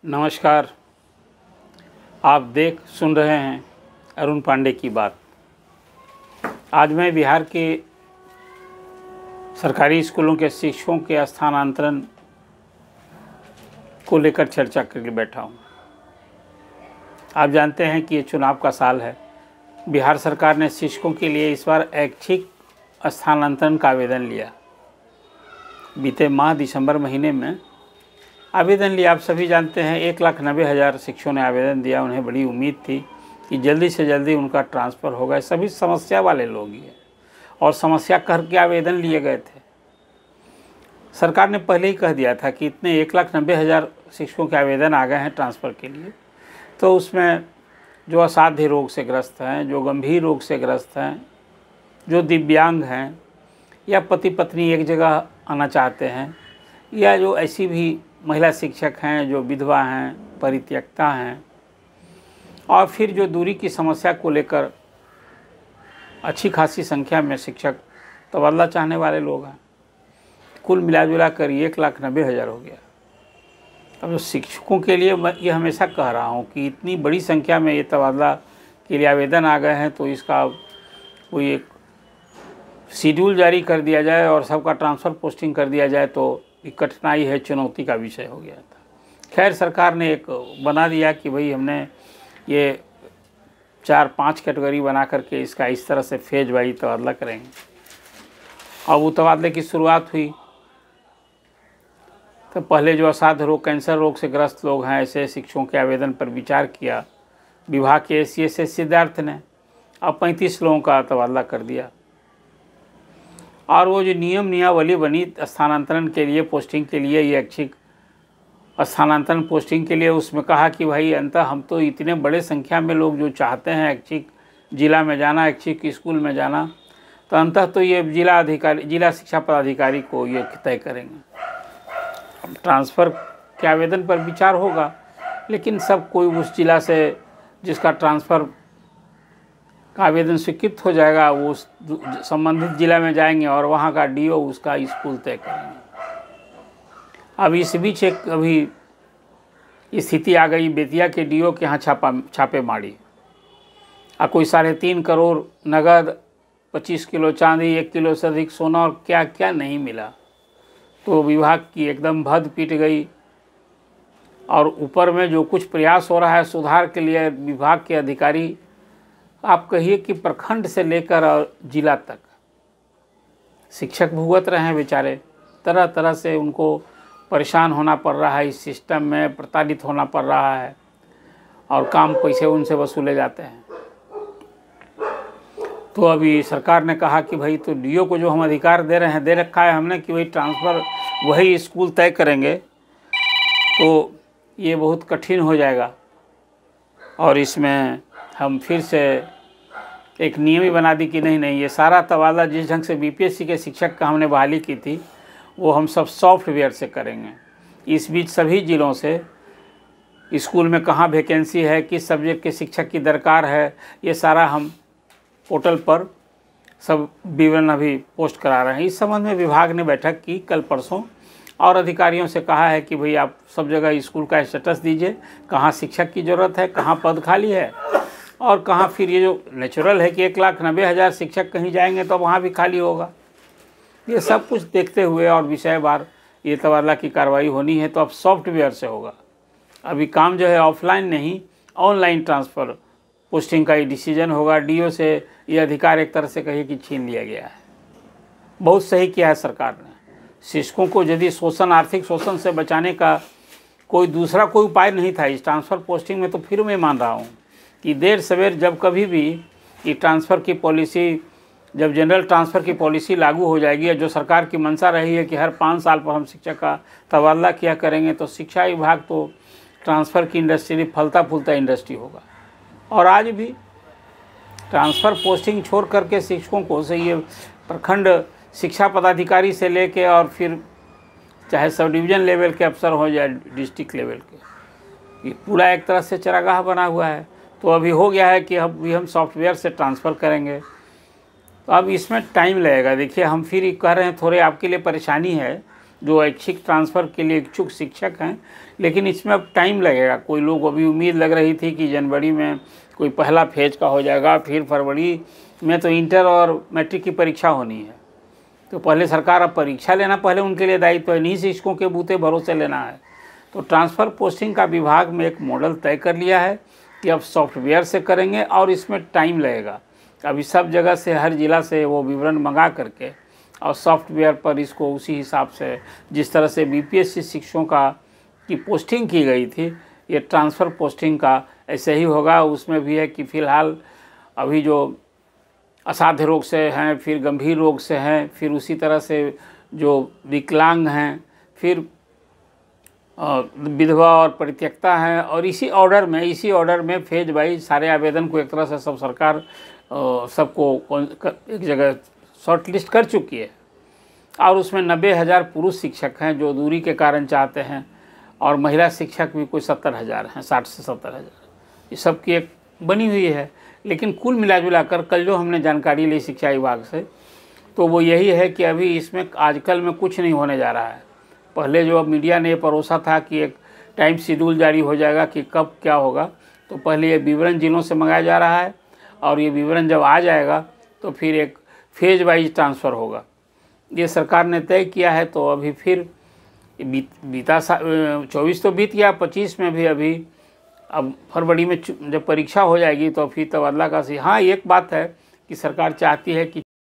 नमस्कार। आप सुन रहे हैं अरुण पांडे की बात। आज मैं बिहार के सरकारी स्कूलों के शिक्षकों के स्थानांतरण को लेकर चर्चा करके बैठा हूँ। आप जानते हैं कि ये चुनाव का साल है। बिहार सरकार ने शिक्षकों के लिए इस बार ऐच्छिक स्थानांतरण का आवेदन लिया। बीते माह दिसंबर महीने में आवेदन लिया। आप सभी जानते हैं 1,90,000 शिक्षकों ने आवेदन दिया। उन्हें बड़ी उम्मीद थी कि जल्दी से जल्दी उनका ट्रांसफ़र होगा। सभी समस्या वाले लोग ही हैं और समस्या करके आवेदन लिए गए थे। सरकार ने पहले ही कह दिया था कि इतने 1,90,000 शिक्षकों के आवेदन आ गए हैं ट्रांसफ़र के लिए, तो उसमें जो असाध्य रोग से ग्रस्त हैं, जो गंभीर रोग से ग्रस्त हैं, जो दिव्यांग हैं, या पति पत्नी एक जगह आना चाहते हैं, या जो ऐसी भी महिला शिक्षक हैं जो विधवा हैं, परित्यक्ता हैं, और फिर जो दूरी की समस्या को लेकर अच्छी खासी संख्या में शिक्षक तबादला चाहने वाले लोग हैं। कुल मिला कर 1,90,000 हो गया। अब जो शिक्षकों के लिए मैं ये हमेशा कह रहा हूँ कि इतनी बड़ी संख्या में ये तबादला के लिए आवेदन आ गए हैं, तो इसका कोई एक शेड्यूल जारी कर दिया जाए और सबका ट्रांसफ़र पोस्टिंग कर दिया जाए तो कठिनाई है, चुनौती का विषय हो गया था। खैर, सरकार ने एक बना दिया कि भाई हमने ये 4-5 कैटेगरी बना करके इसका इस तरह से फेज वाइज तबादला करेंगे। अब वो तबादले की शुरुआत हुई तो पहले जो असाध्य रोग, कैंसर रोग से ग्रस्त लोग हैं, ऐसे शिक्षकों के आवेदन पर विचार किया विभाग के SC सिद्धार्थ ने। अब 35 लोगों का तबादला कर दिया। और वो जो नियमावली बनी स्थानांतरण के लिए, पोस्टिंग के लिए, ये ऐच्छिक स्थानांतरण पोस्टिंग के लिए, उसमें कहा कि भाई अंततः हम तो इतने बड़े संख्या में लोग जो चाहते हैं ऐच्छिक जिला में जाना, ऐच्छिक स्कूल में जाना, तो अंततः तो ये जिला शिक्षा पदाधिकारी को ये तय करेंगे। अब ट्रांसफ़र के आवेदन पर विचार होगा, लेकिन सब कोई उस जिला से जिसका ट्रांसफ़र का आवेदन स्वीकृत हो जाएगा, वो उस संबंधित जिला में जाएंगे और वहाँ का DO उसका स्कूल तय करेंगे। अब इस बीच एक अभी स्थिति आ गई, बेतिया के DO के यहाँ छापेमारी। कोई 3.5 करोड़ नगद, 25 किलो चांदी, 1 किलो से अधिक सोना और क्या क्या नहीं मिला। तो विभाग की एकदम भद पीट गई। और ऊपर में जो कुछ प्रयास हो रहा है सुधार के लिए, विभाग के अधिकारी, आप कहिए कि प्रखंड से लेकर और जिला तक शिक्षक भुगत रहे हैं बेचारे। तरह तरह से उनको परेशान होना पड़ रहा है, इस सिस्टम में प्रताड़ित होना पड़ रहा है और काम पैसे उनसे वसूले जाते हैं। तो अभी सरकार ने कहा कि भाई तो DO को जो हम अधिकार दे रहे हैं, दे रखा है हमने कि भाई ट्रांसफ़र वही स्कूल तय करेंगे, तो ये बहुत कठिन हो जाएगा। और इसमें हम फिर से एक नियम ही बना दी कि नहीं, ये सारा तबादला जिस ढंग से BPSC के शिक्षक का हमने बहाली की थी, वो हम सब सॉफ्टवेयर से करेंगे। इस बीच सभी ज़िलों से स्कूल में कहाँ वैकेंसी है, किस सब्जेक्ट के शिक्षक की दरकार है, ये सारा हम पोर्टल पर सब विवरण अभी पोस्ट करा रहे हैं। इस संबंध में विभाग ने बैठक की कल परसों और अधिकारियों से कहा है कि भाई आप सब जगह स्कूल का स्टेटस दीजिए, कहाँ शिक्षक की ज़रूरत है, कहाँ पद खाली है, और कहाँ फिर ये जो नेचुरल है कि 1,90,000 शिक्षक कहीं जाएंगे तो वहाँ भी खाली होगा। ये सब कुछ देखते हुए और विषयवार ये तबादला की कार्रवाई होनी है। तो अब सॉफ्टवेयर से होगा। अभी काम जो है ऑफलाइन नहीं, ऑनलाइन ट्रांसफ़र पोस्टिंग का ही डिसीजन होगा। DO से ये अधिकार एक तरह से कहिए कि छीन लिया गया है। बहुत सही किया है सरकार ने। शिक्षकों को यदि शोषण, आर्थिक शोषण से बचाने का कोई दूसरा कोई उपाय नहीं था इस ट्रांसफ़र पोस्टिंग में, तो फिर मैं मान रहा हूँ कि देर सवेर जब कभी भी ये ट्रांसफ़र की पॉलिसी, जब जनरल ट्रांसफ़र की पॉलिसी लागू हो जाएगी, जो सरकार की मंशा रही है कि हर 5 साल पर हम शिक्षक का तबादला किया करेंगे, तो शिक्षा विभाग तो ट्रांसफ़र की इंडस्ट्री फलता फूलता इंडस्ट्री होगा। और आज भी ट्रांसफ़र पोस्टिंग छोड़ करके शिक्षकों को से ये प्रखंड शिक्षा पदाधिकारी से लेके और फिर चाहे सब डिवीज़न लेवल के अफसर हो या डिस्ट्रिक्ट लेवल के, ये पूरा एक तरह से चरागाह बना हुआ है। तो अभी हो गया है कि अब हम सॉफ्टवेयर से ट्रांसफ़र करेंगे, तो अब इसमें टाइम लगेगा। देखिए, हम फिर कह रहे हैं, थोड़े आपके लिए परेशानी है जो ऐच्छिक ट्रांसफ़र के लिए इच्छुक शिक्षक हैं, लेकिन इसमें अब टाइम लगेगा। कोई लोग अभी उम्मीद लग रही थी कि जनवरी में कोई पहला फेज का हो जाएगा, फिर फरवरी में तो इंटर और मैट्रिक की परीक्षा होनी है। तो पहले सरकार अब परीक्षा लेना पहले उनके लिए दायित्व है, इन्हीं शिक्षकों के बूते भरोसे लेना है। तो ट्रांसफ़र पोस्टिंग का विभाग में एक मॉडल तय कर लिया है कि अब सॉफ्टवेयर से करेंगे और इसमें टाइम लगेगा। अभी सब जगह से, हर ज़िला से वो विवरण मंगा करके और सॉफ्टवेयर पर इसको उसी हिसाब से, जिस तरह से बीपीएससी शिक्षकों की पोस्टिंग की गई थी, ये ट्रांसफ़र पोस्टिंग का ऐसे ही होगा। उसमें भी है कि फ़िलहाल अभी जो असाध्य रोग से हैं, फिर गंभीर रोग से हैं, फिर उसी तरह से जो विकलांग हैं, फिर विधवा और परित्यक्ता हैं, और इसी ऑर्डर में फेज वाइज सारे आवेदन को एक तरह से सब सरकार सबको एक जगह शॉर्ट लिस्ट कर चुकी है। और उसमें 90,000 पुरुष शिक्षक हैं जो दूरी के कारण चाहते हैं, और महिला शिक्षक भी कोई 70,000 हैं, 60 से 70,000, ये सब की एक बनी हुई है। लेकिन कुल मिला कर कल जो हमने जानकारी ली शिक्षा विभाग से, तो वो यही है कि अभी इसमें आजकल में कुछ नहीं होने जा रहा है। पहले जो मीडिया ने परोसा था कि एक टाइम शेड्यूल जारी हो जाएगा कि कब क्या होगा, तो पहले ये विवरण जिलों से मंगाया जा रहा है, और ये विवरण जब आ जाएगा तो फिर एक फेज वाइज ट्रांसफ़र होगा, ये सरकार ने तय किया है। तो अभी फिर बीता 24 तो बीत गया, 25 में भी अभी अब फरवरी में जब परीक्षा हो जाएगी तो फिर तबादला का हाँ, एक बात है कि सरकार चाहती है कि